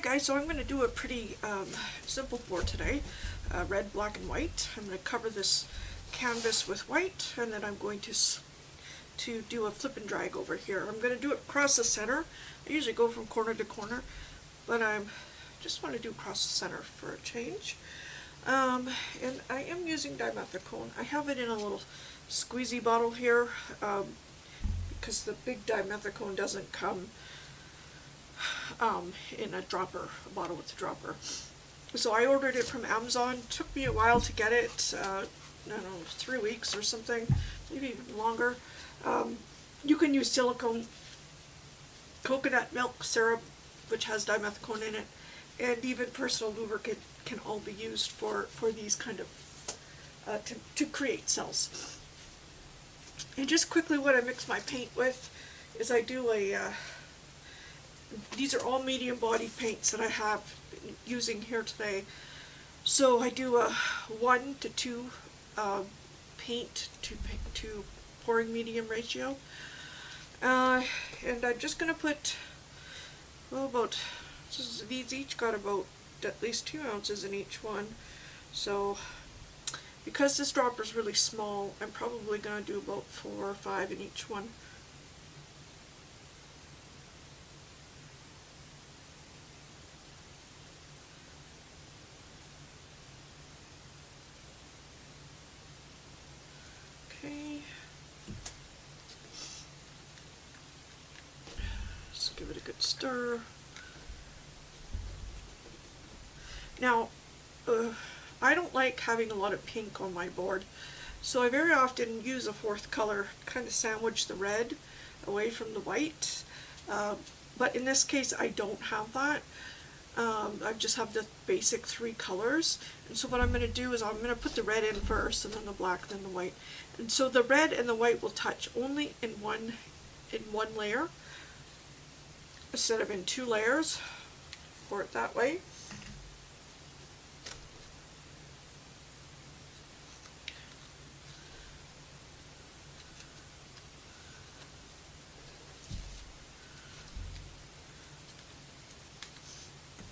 guys, so I'm going to do a pretty simple board today, red, black, and white. I'm going to cover this canvas with white, and then I'm going to do a flip and drag over here. I'm going to do it across the center. I usually go from corner to corner, but I just want to do across the center for a change. And I am using dimethicone. I have it in a little squeezy bottle here because the big dimethicone doesn't come in a bottle with a dropper. So I ordered it from Amazon. It took me a while to get it, I don't know, 3 weeks or something, maybe even longer. You can use silicone, coconut milk syrup, which has dimethicone in it, and even personal lubricant can all be used for these kind of, to create cells. And just quickly what I mix my paint with is I do these are all medium body paints that I have using here today. So I do a 1 to 2 paint to pouring medium ratio. And I'm just going to put, these each got about at least 2 ounces in each one. So because this dropper is really small, I'm probably going to do about 4 or 5 in each one. Okay. Just give it a good stir. Now, I don't like having a lot of pink on my board, so I very often use a 4th color, kind of sandwich the red away from the white, but in this case I don't have that. I just have the basic 3 colors, and so what I'm going to do is I'm going to put the red in first, and then the black, then the white. And so the red and the white will touch only in one layer, instead of in 2 layers. Pour it that way.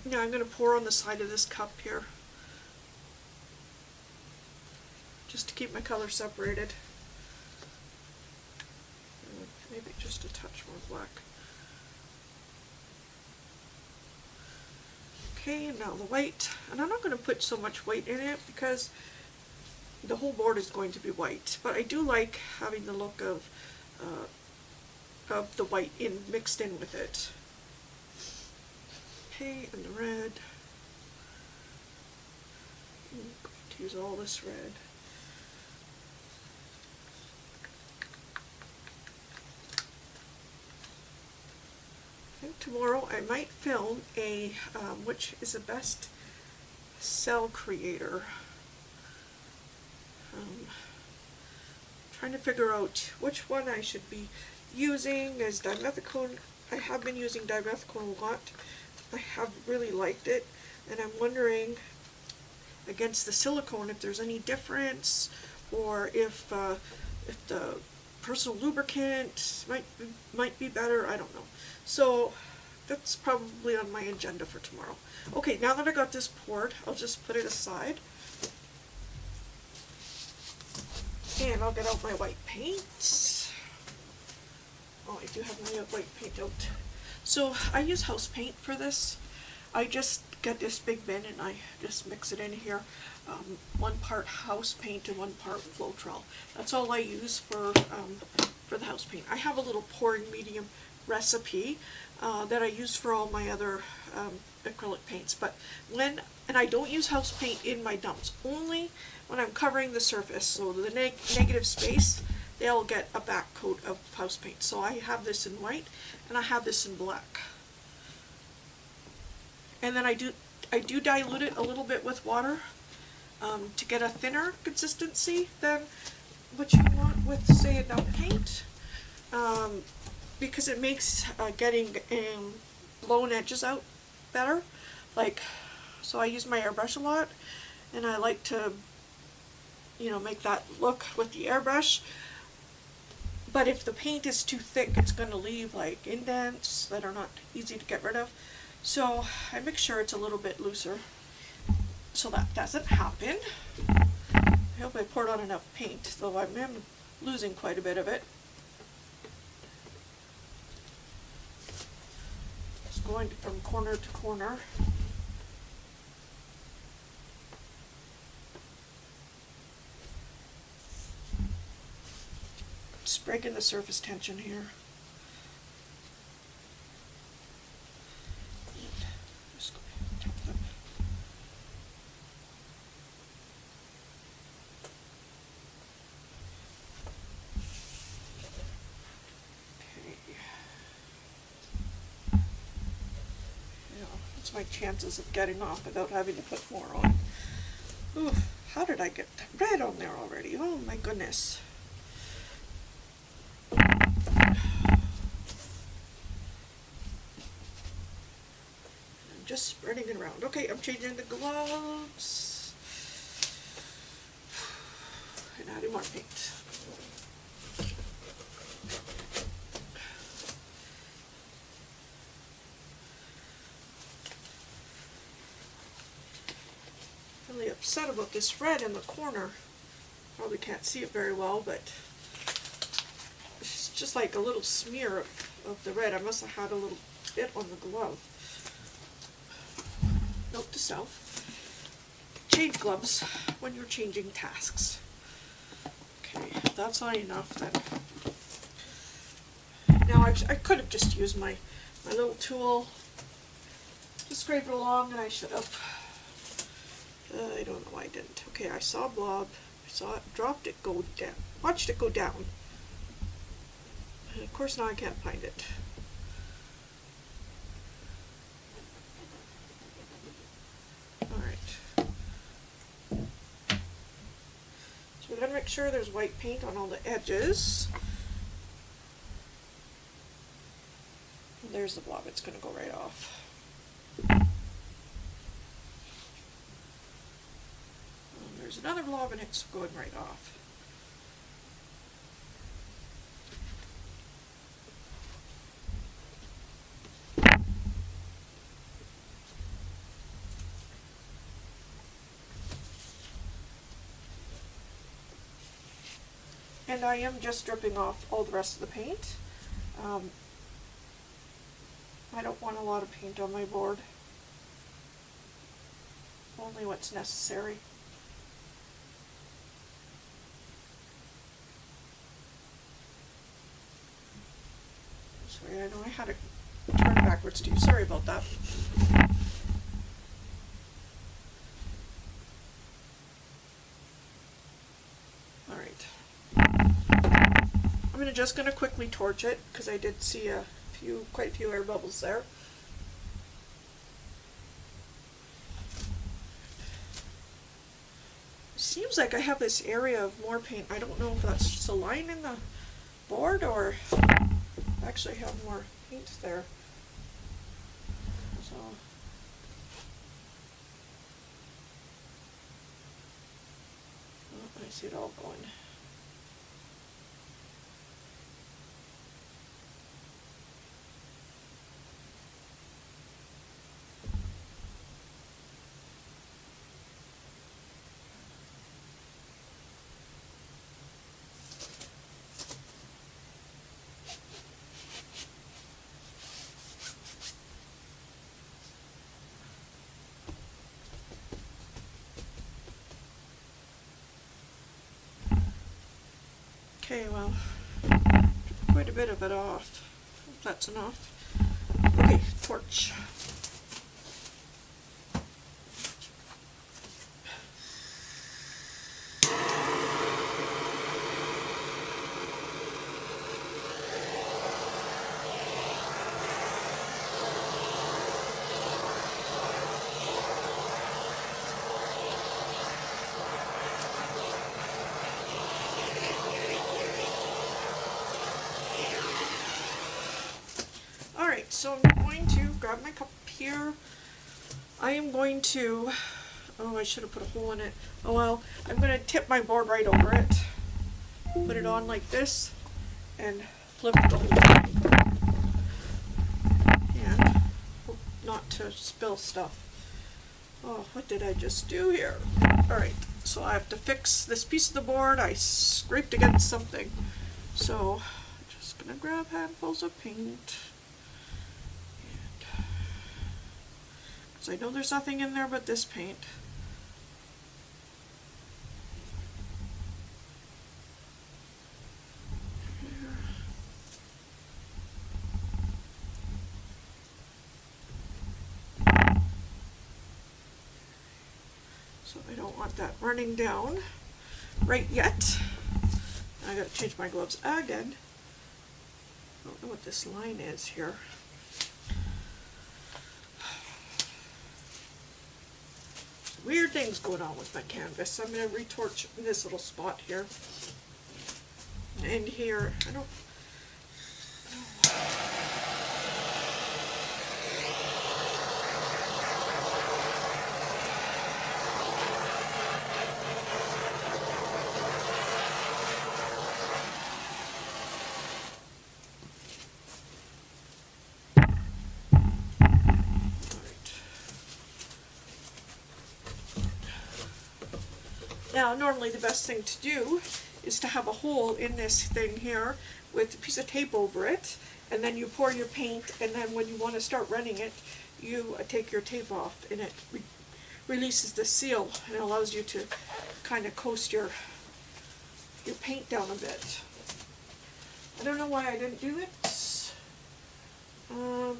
Now I'm going to pour on the side of this cup here, just to keep my color separated. Maybe just a touch more black. Okay, and now the white. And I'm not going to put so much white in it because the whole board is going to be white. But I do like having the look of the white mixed in with it. Okay, and the red. I'm going to use all this red. And tomorrow I might film which is the best cell creator. Trying to figure out which one I should be using as dimethicone. I have been using dimethicone a lot. I have really liked it, and I'm wondering against the silicone if there's any difference, or if the personal lubricant might be better. I don't know. So that's probably on my agenda for tomorrow. Okay, now that I got this poured, I'll just put it aside, and I'll get out my white paint. Oh, I do have my white paint out. So I use house paint for this. I just get this big bin and I just mix it in here. 1 part house paint and 1 part Floetrol. That's all I use for the house paint. I have a little pouring medium recipe that I use for all my other acrylic paints. And I don't use house paint in my dumps, only when I'm covering the surface. So the negative space, they'll get a back coat of house paint. So I have this in white and I have this in black. And then I do dilute it a little bit with water to get a thinner consistency than what you want with, say, a dump paint, because it makes getting blown edges out better. So I use my airbrush a lot, and I like to, make that look with the airbrush. But if the paint is too thick, it's going to leave like indents that are not easy to get rid of. So I make sure it's a little bit looser so that doesn't happen. I hope I poured on enough paint, though I am losing quite a bit of it. It's going from corner to corner. Just breaking the surface tension here. My chances of getting off without having to put more on. Ooh, how did I get red on there already? Oh my goodness. I'm just spreading it around. Okay, I'm changing the gloves and adding more paint. Really upset about this red in the corner. Probably can't see it very well, but it's just like a little smear of the red. I must have had a little bit on the glove. Note to self: change gloves when you're changing tasks. Okay, that's not enough then. Now I could have just used my little tool to scrape it along, and I should have. I don't know why I didn't. Okay, I saw a blob. I saw it, dropped it, go down. Watched it go down. And of course now I can't find it. Alright. So we're going to make sure there's white paint on all the edges. And there's the blob. It's going to go right off. There's another blob and it's going right off. And I am just stripping off all the rest of the paint. I don't want a lot of paint on my board. Only what's necessary. Sorry, I know I had it turned backwards too. Sorry about that. Alright. I'm just going to quickly torch it because I did see quite a few air bubbles there. Seems like I have this area of more paint. I don't know if that's just a line in the board or I actually have more paint there. So I see it all going. Okay, well, quite a bit of it off. Hope that's enough. Okay, torch. So I'm going to grab my cup here. I am going to, oh, I should have put a hole in it. Oh well, I'm going to tip my board right over it, put it on like this, and flip the whole thing. And hope not to spill stuff. Oh, what did I just do here? Alright, so I have to fix this piece of the board. I scraped against something. So, I'm just going to grab handfuls of paint. Because I know there's nothing in there but this paint. So I don't want that running down right yet. I gotta change my gloves again. I don't know what this line is here. Weird things going on with my canvas. I'm gonna retorch this little spot here. And here, I don't. Now, normally the best thing to do is to have a hole in this thing here with a piece of tape over it, and then you pour your paint, and then when you want to start running it, you take your tape off, and it releases the seal, and it allows you to kind of coast your paint down a bit. I don't know why I didn't do it,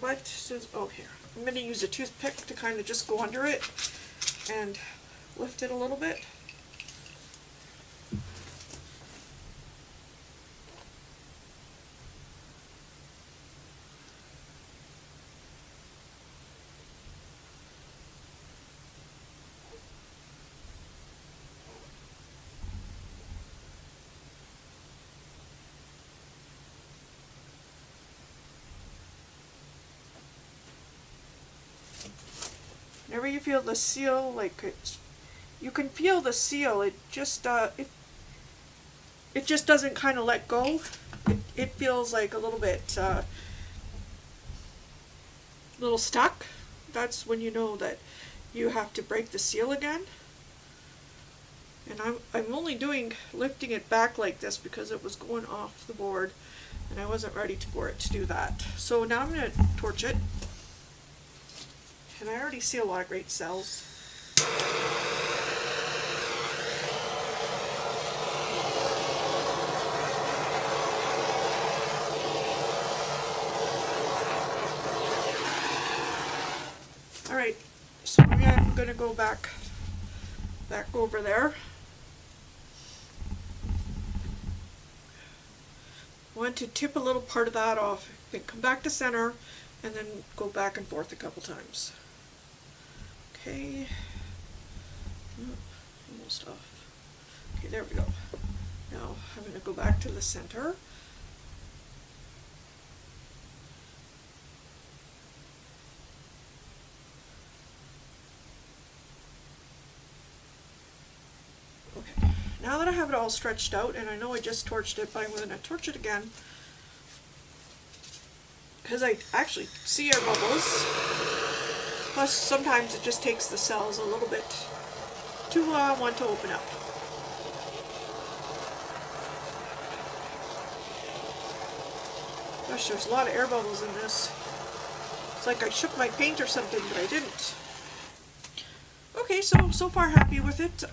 but it says, oh, here. I'm going to use a toothpick to kind of just go under it and lift it a little bit. Whenever you feel the seal, like you can feel the seal. It just it just doesn't kind of let go. It feels like a little bit little stuck. That's when you know that you have to break the seal again. And I'm only lifting it back like this because it was going off the board, and I wasn't ready for it to do that. So now I'm going to torch it. And I already see a lot of great cells. Alright, so I'm going to go back over there. I want to tip a little part of that off, then come back to center, and then go back and forth a couple times. Okay, almost off. Okay, there we go. Now I'm going to go back to the center. Okay, now that I have it all stretched out, and I know I just torched it, but I'm going to torch it again, because I actually see air bubbles. Plus, sometimes it just takes the cells a little bit to want to open up. Gosh, there's a lot of air bubbles in this. It's like I shook my paint or something, but I didn't. Okay, so far happy with it.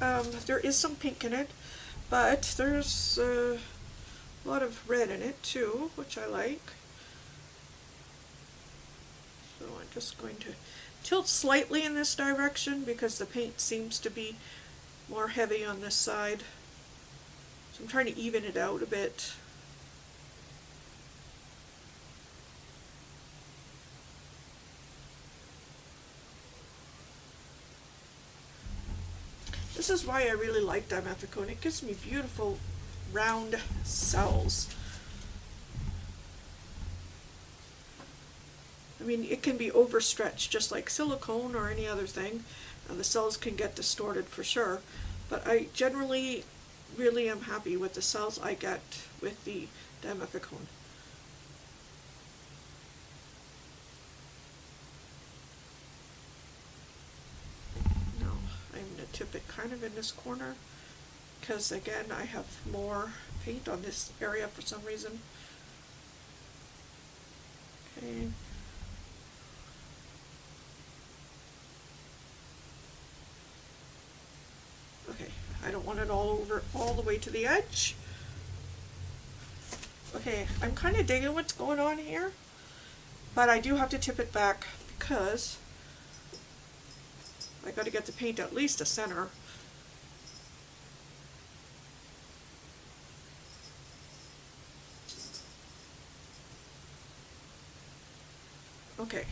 There is some pink in it, but there's a lot of red in it too, which I like. So I'm just going to tilt slightly in this direction because the paint seems to be more heavy on this side. So I'm trying to even it out a bit. This is why I really like dimethicone. It gives me beautiful round cells. I mean, it can be overstretched just like silicone or any other thing. The cells can get distorted for sure, but I generally really am happy with the cells I get with the dimethicone. tip it kind of in this corner, because again I have more paint on this area for some reason. Okay. Okay, I don't want it all over, all the way to the edge. Okay, I'm kind of digging what's going on here, but I do have to tip it back because I got to get the paint at least a center. Okay.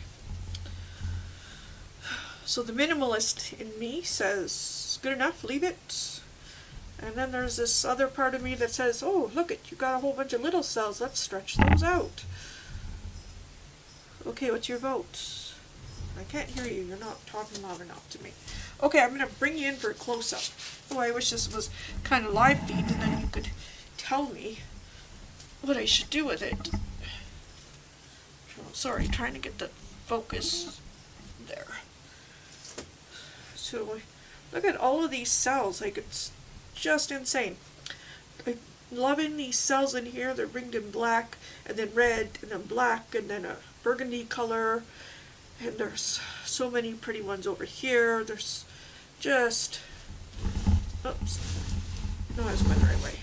So the minimalist in me says, good enough, leave it. And then there's this other part of me that says, oh, look it, you got a whole bunch of little cells, let's stretch those out. Okay, what's your vote? I can't hear you, you're not talking loud enough to me. Okay, I'm going to bring you in for a close-up. Oh, I wish this was kind of live feed and then you could tell me what I should do with it. Oh, sorry, trying to get the focus there. So, look at all of these cells, like it's just insane. I'm loving these cells in here. They're ringed in black, and then red, and then black, and then a burgundy color. And there's so many pretty ones over here. There's just, oops, no, I was going the right way.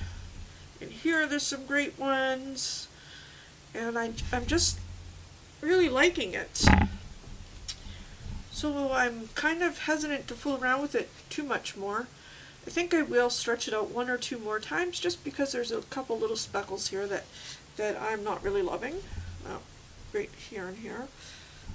And here there's some great ones, and I'm just really liking it. So I'm kind of hesitant to fool around with it too much more. I think I will stretch it out one or two more times just because there's a couple little speckles here that I'm not really loving. Right here and here.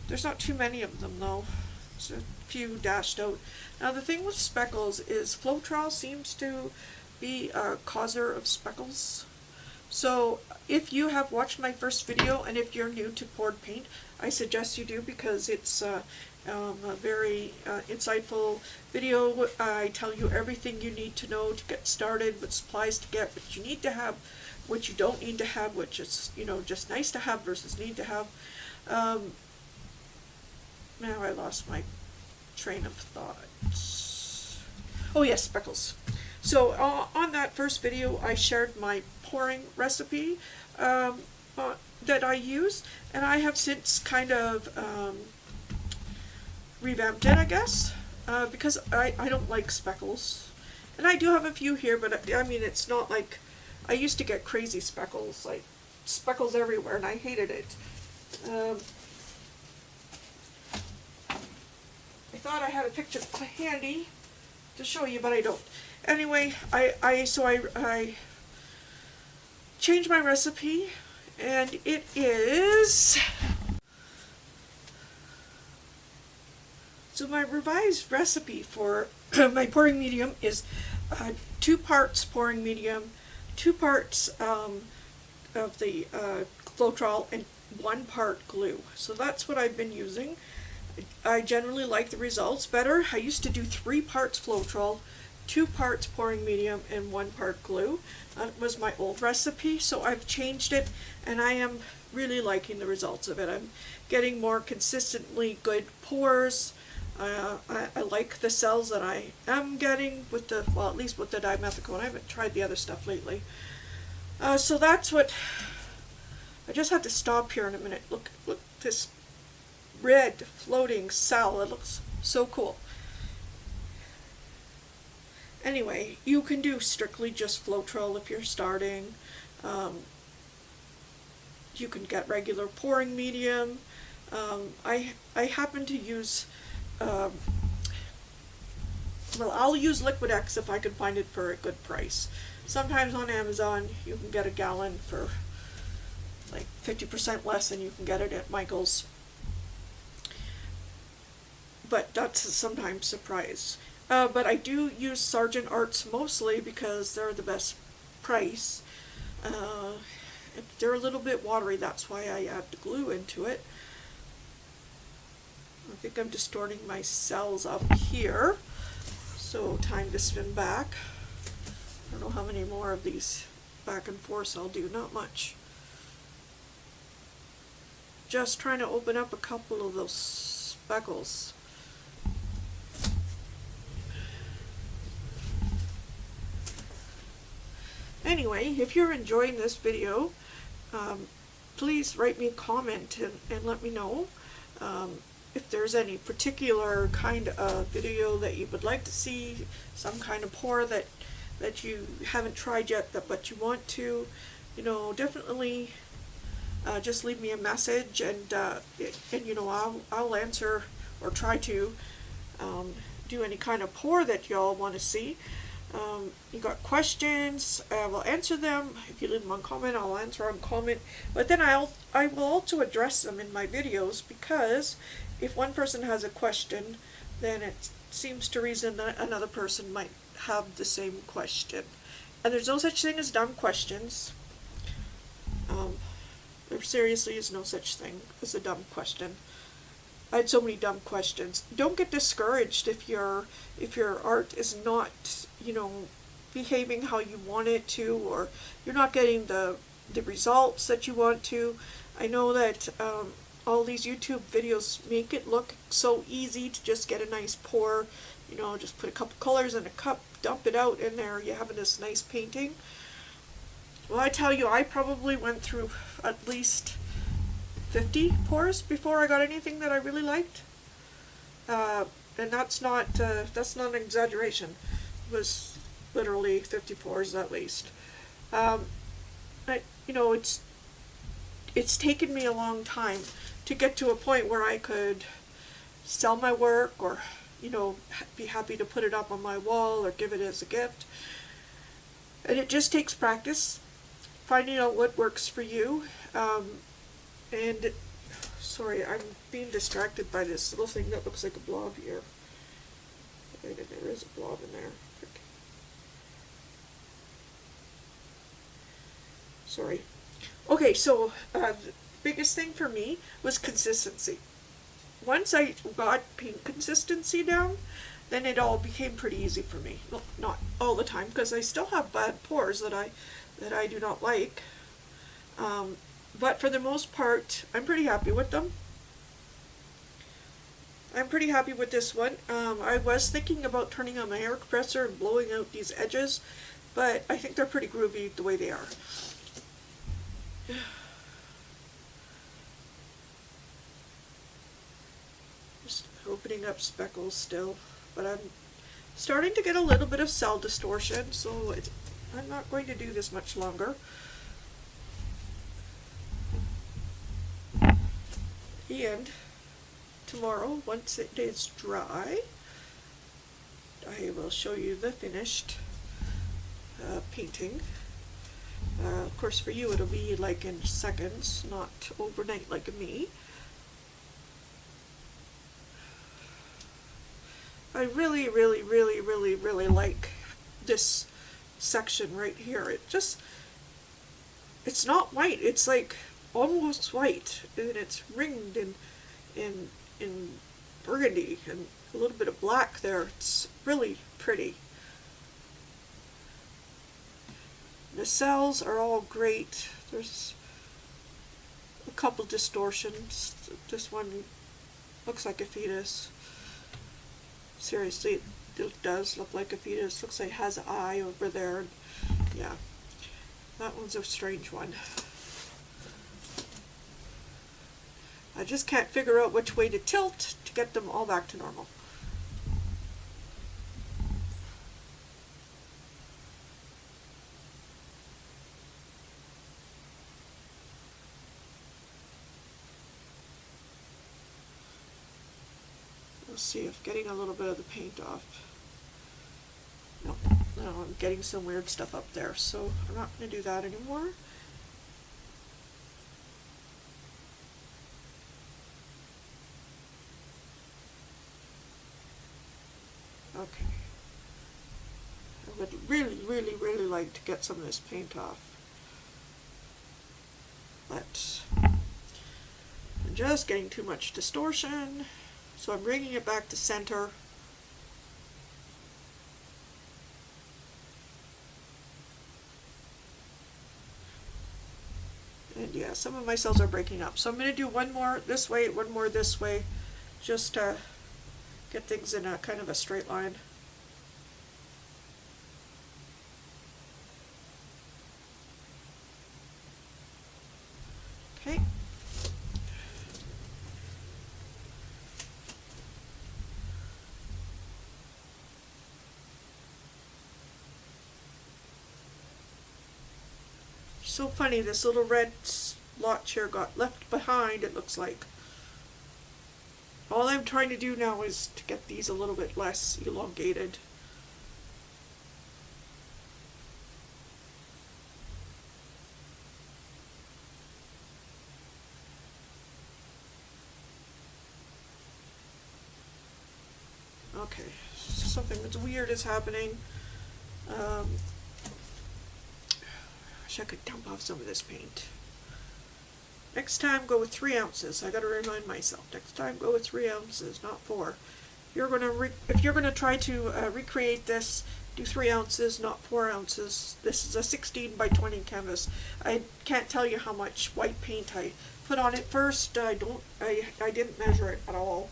There's not too many of them though. There's a few dashed out. Now the thing with speckles is Floetrol seems to be a causer of speckles. So if you have watched my first video and if you're new to poured paint, I suggest you do because it's a very insightful video. I tell you everything you need to know to get started, what supplies to get, what you need to have, what you don't need to have, which is, you know, just nice to have versus need to have. Now I lost my train of thought. Oh yes, speckles. So on that first video I shared my pouring recipe that I use, and I have since kind of revamped it, I guess, because I don't like speckles. And I do have a few here, but I mean, it's not like, I used to get crazy speckles, like speckles everywhere, and I hated it. I thought I had a picture handy to show you, but I don't. Anyway, I changed my recipe, and it is... So my revised recipe for my pouring medium is 2 parts pouring medium, 2 parts of the Floetrol, and 1 part glue. So that's what I've been using. I generally like the results better. I used to do 3 parts Floetrol, 2 parts pouring medium, and 1 part glue. That was my old recipe, so I've changed it, and I am really liking the results of it. I'm getting more consistently good pours. I like the cells that I am getting with the, well, at least with the dimethicone. I haven't tried the other stuff lately. So that's what, I just have to stop here in a minute. Look this red floating cell. It looks so cool. Anyway, you can do strictly just Floetrol if you're starting. You can get regular pouring medium. I happen to use, well, I'll use Liquid X if I can find it for a good price. Sometimes on Amazon you can get a gallon for like 50% less than you can get it at Michael's. But that's sometimes a surprise. But I do use Sargent Arts mostly because they're the best price. They're a little bit watery, that's why I add the glue into it. I think I'm distorting my cells up here. So time to spin back. I don't know how many more of these back and forth I'll do, not much. Just trying to open up a couple of those speckles. anyway, if you're enjoying this video, please write me a comment and let me know if there's any particular kind of video that you would like to see, some kind of pour that you haven't tried yet but you want to, you know, definitely just leave me a message, and you know, I'll answer or try to do any kind of pour that y'all want to see. You got questions, I will answer them. If you leave them on comment, I'll answer on comment. But then I will also address them in my videos, because if one person has a question, then it seems to reason that another person might have the same question. And there's no such thing as dumb questions. There seriously is no such thing as a dumb question. I had so many dumb questions. Don't get discouraged if your art is not, you know, behaving how you want it to, or you're not getting the results that you want to. I know that all these YouTube videos make it look so easy to just get a nice pour, you know, just put a couple colors in a cup, dump it out, and there you have this nice painting. Well, I tell you, I probably went through at least 50 pours before I got anything that I really liked, and that's not an exaggeration. It was literally 50 pours at least. You know, it's taken me a long time to get to a point where I could sell my work, or, you know, be happy to put it up on my wall or give it as a gift. And it just takes practice, finding out what works for you. And sorry, I'm being distracted by this little thing that looks like a blob here. And there is a blob in there. Frick. Sorry. Okay, so the biggest thing for me was consistency. Once I got paint consistency down, then it all became pretty easy for me. Well, not all the time, because I still have bad pours that I do not like. But for the most part, I'm pretty happy with them. I'm pretty happy with this one. I was thinking about turning on my air compressor and blowing out these edges, but I think they're pretty groovy the way they are. Just opening up speckles still, but I'm starting to get a little bit of cell distortion, so I'm not going to do this much longer. And tomorrow, once it is dry, I will show you the finished painting. Of course, for you it'll be like in seconds, not overnight like me. I really, really, really, really, really like this section right here. It's not white, it's like almost white, and it's ringed in burgundy and a little bit of black there. It's really pretty. The cells are all great. There's a couple distortions. This one looks like a fetus. Seriously, it does look like a fetus. Looks like it has an eye over there. Yeah, that one's a strange one. I just can't figure out which way to tilt to get them all back to normal. Let's see if getting a little bit of the paint off. No, I'm getting some weird stuff up there, so I'm not going to do that anymore. Okay. I would really, really, really like to get some of this paint off. But I'm just getting too much distortion, so I'm bringing it back to center. And yeah, some of my cells are breaking up. So I'm going to do one more this way, one more this way, just to get things in a kind of a straight line. Okay. So funny, this little red splotch here got left behind, it looks like. All I'm trying to do now is to get these a little bit less elongated. Okay, something that's weird is happening. Wish I could dump off some of this paint. Next time, go with 3 ounces. I gotta remind myself. Next time, go with 3 ounces, not 4. If you're gonna try to recreate this, do 3 ounces, not 4 ounces. This is a 16 by 20 canvas. I can't tell you how much white paint I put on it first. I didn't measure it at all.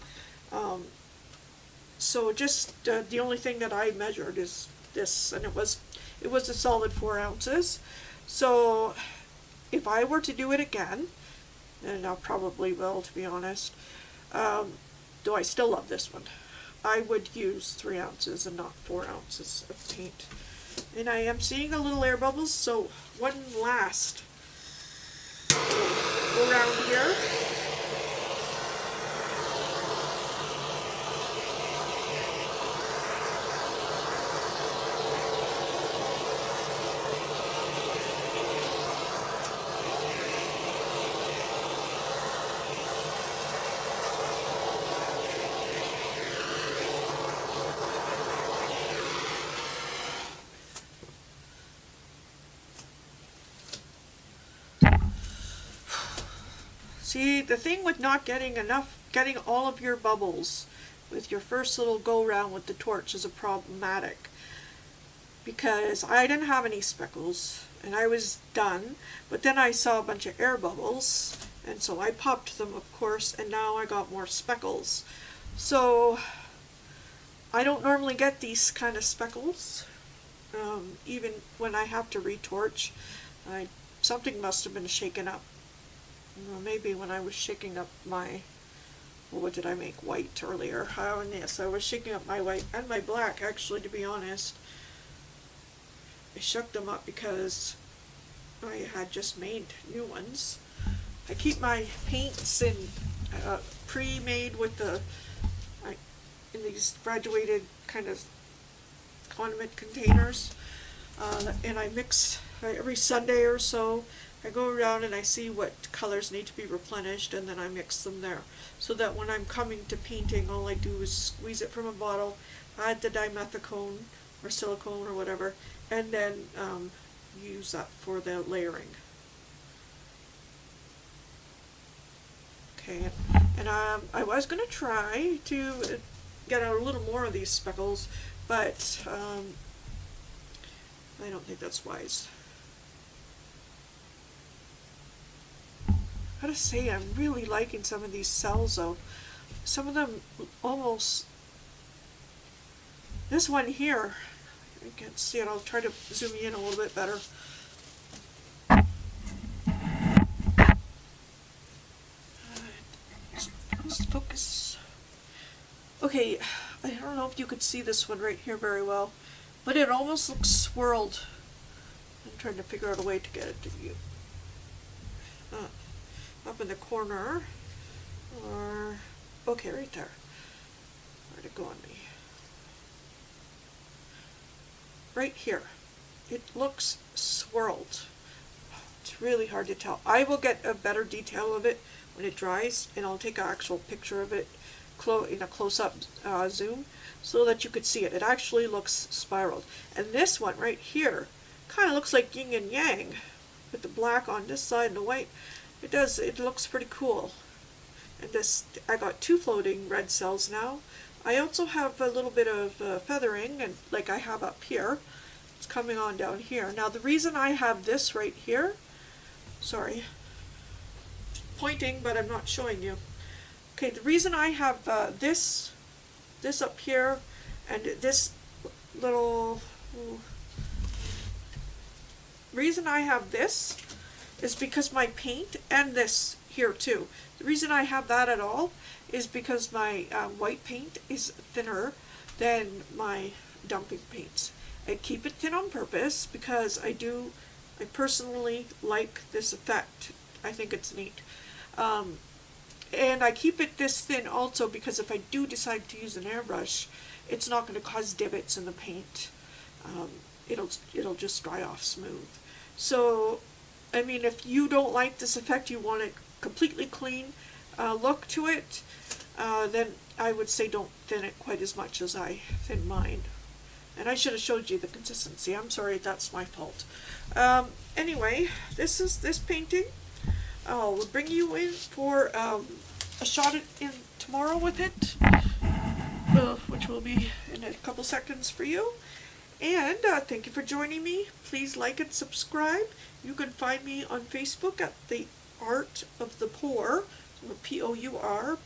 So just the only thing that I measured is this, and it was a solid 4 ounces. So if I were to do it again, and I probably will, to be honest, though I still love this one, I would use 3 ounces and not 4 ounces of paint. And I am seeing a little air bubbles, so one last go around here. See, the thing with not getting all of your bubbles with your first little go round with the torch is problematic, because I didn't have any speckles and I was done, but then I saw a bunch of air bubbles, and so I popped them, of course, and now I got more speckles. So I don't normally get these kind of speckles, even when I have to retorch. Something must have been shaken up. Well, maybe when I was shaking up my, well, what did I make? White earlier. Oh, yes, I was shaking up my white and my black, actually, to be honest. I shook them up because I had just made new ones. I keep my paints in pre-made with in these graduated kind of condiment containers, and I mix every Sunday or so. I go around and I see what colors need to be replenished, and then I mix them there, so that when I'm coming to painting, all I do is squeeze it from a bottle, add the dimethicone or silicone or whatever, and then use that for the layering. Okay, and I was going to try to get a little more of these speckles, but I don't think that's wise. I gotta say, I'm really liking some of these cells though. Some of them almost, this one here, I can't see it, I'll try to zoom in a little bit better. Let's focus. Okay, I don't know if you could see this one right here very well, but it almost looks swirled. I'm trying to figure out a way to get it to you. Up in the corner, or, okay, right there. Where'd it go on me? Right here. It looks swirled. It's really hard to tell. I will get a better detail of it when it dries, and I'll take an actual picture of it in a close-up zoom so that you could see it. It actually looks spiraled. And this one right here kind of looks like yin and yang, with the black on this side and the white. It does, it looks pretty cool. And this, I got 2 floating red cells now. I also have a little bit of feathering, and like I have up here. It's coming on down here. Now the reason I have this right here, sorry, pointing, but I'm not showing you. Okay, the reason I have this up here, and this little, reason I have this is because my paint, and this here too, the reason I have that at all is because my white paint is thinner than my dumping paints. I keep it thin on purpose because I personally like this effect. I think it's neat. And I keep it this thin also because if I do decide to use an airbrush, it's not going to cause divots in the paint. It'll just dry off smooth. So, I mean, if you don't like this effect, you want a completely clean look to it, then I would say don't thin it quite as much as I thin mine. And I should have showed you the consistency. I'm sorry, that's my fault. Anyway, this is this painting. We'll bring you in for a shot in tomorrow with it, which will be in a couple seconds for you. And thank you for joining me. Please like and subscribe. You can find me on Facebook at The Art of the Pour, or P-O-U-R,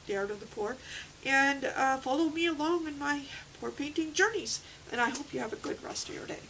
The Art of the Pour. And follow me along in my pour painting journeys. And I hope you have a good rest of your day.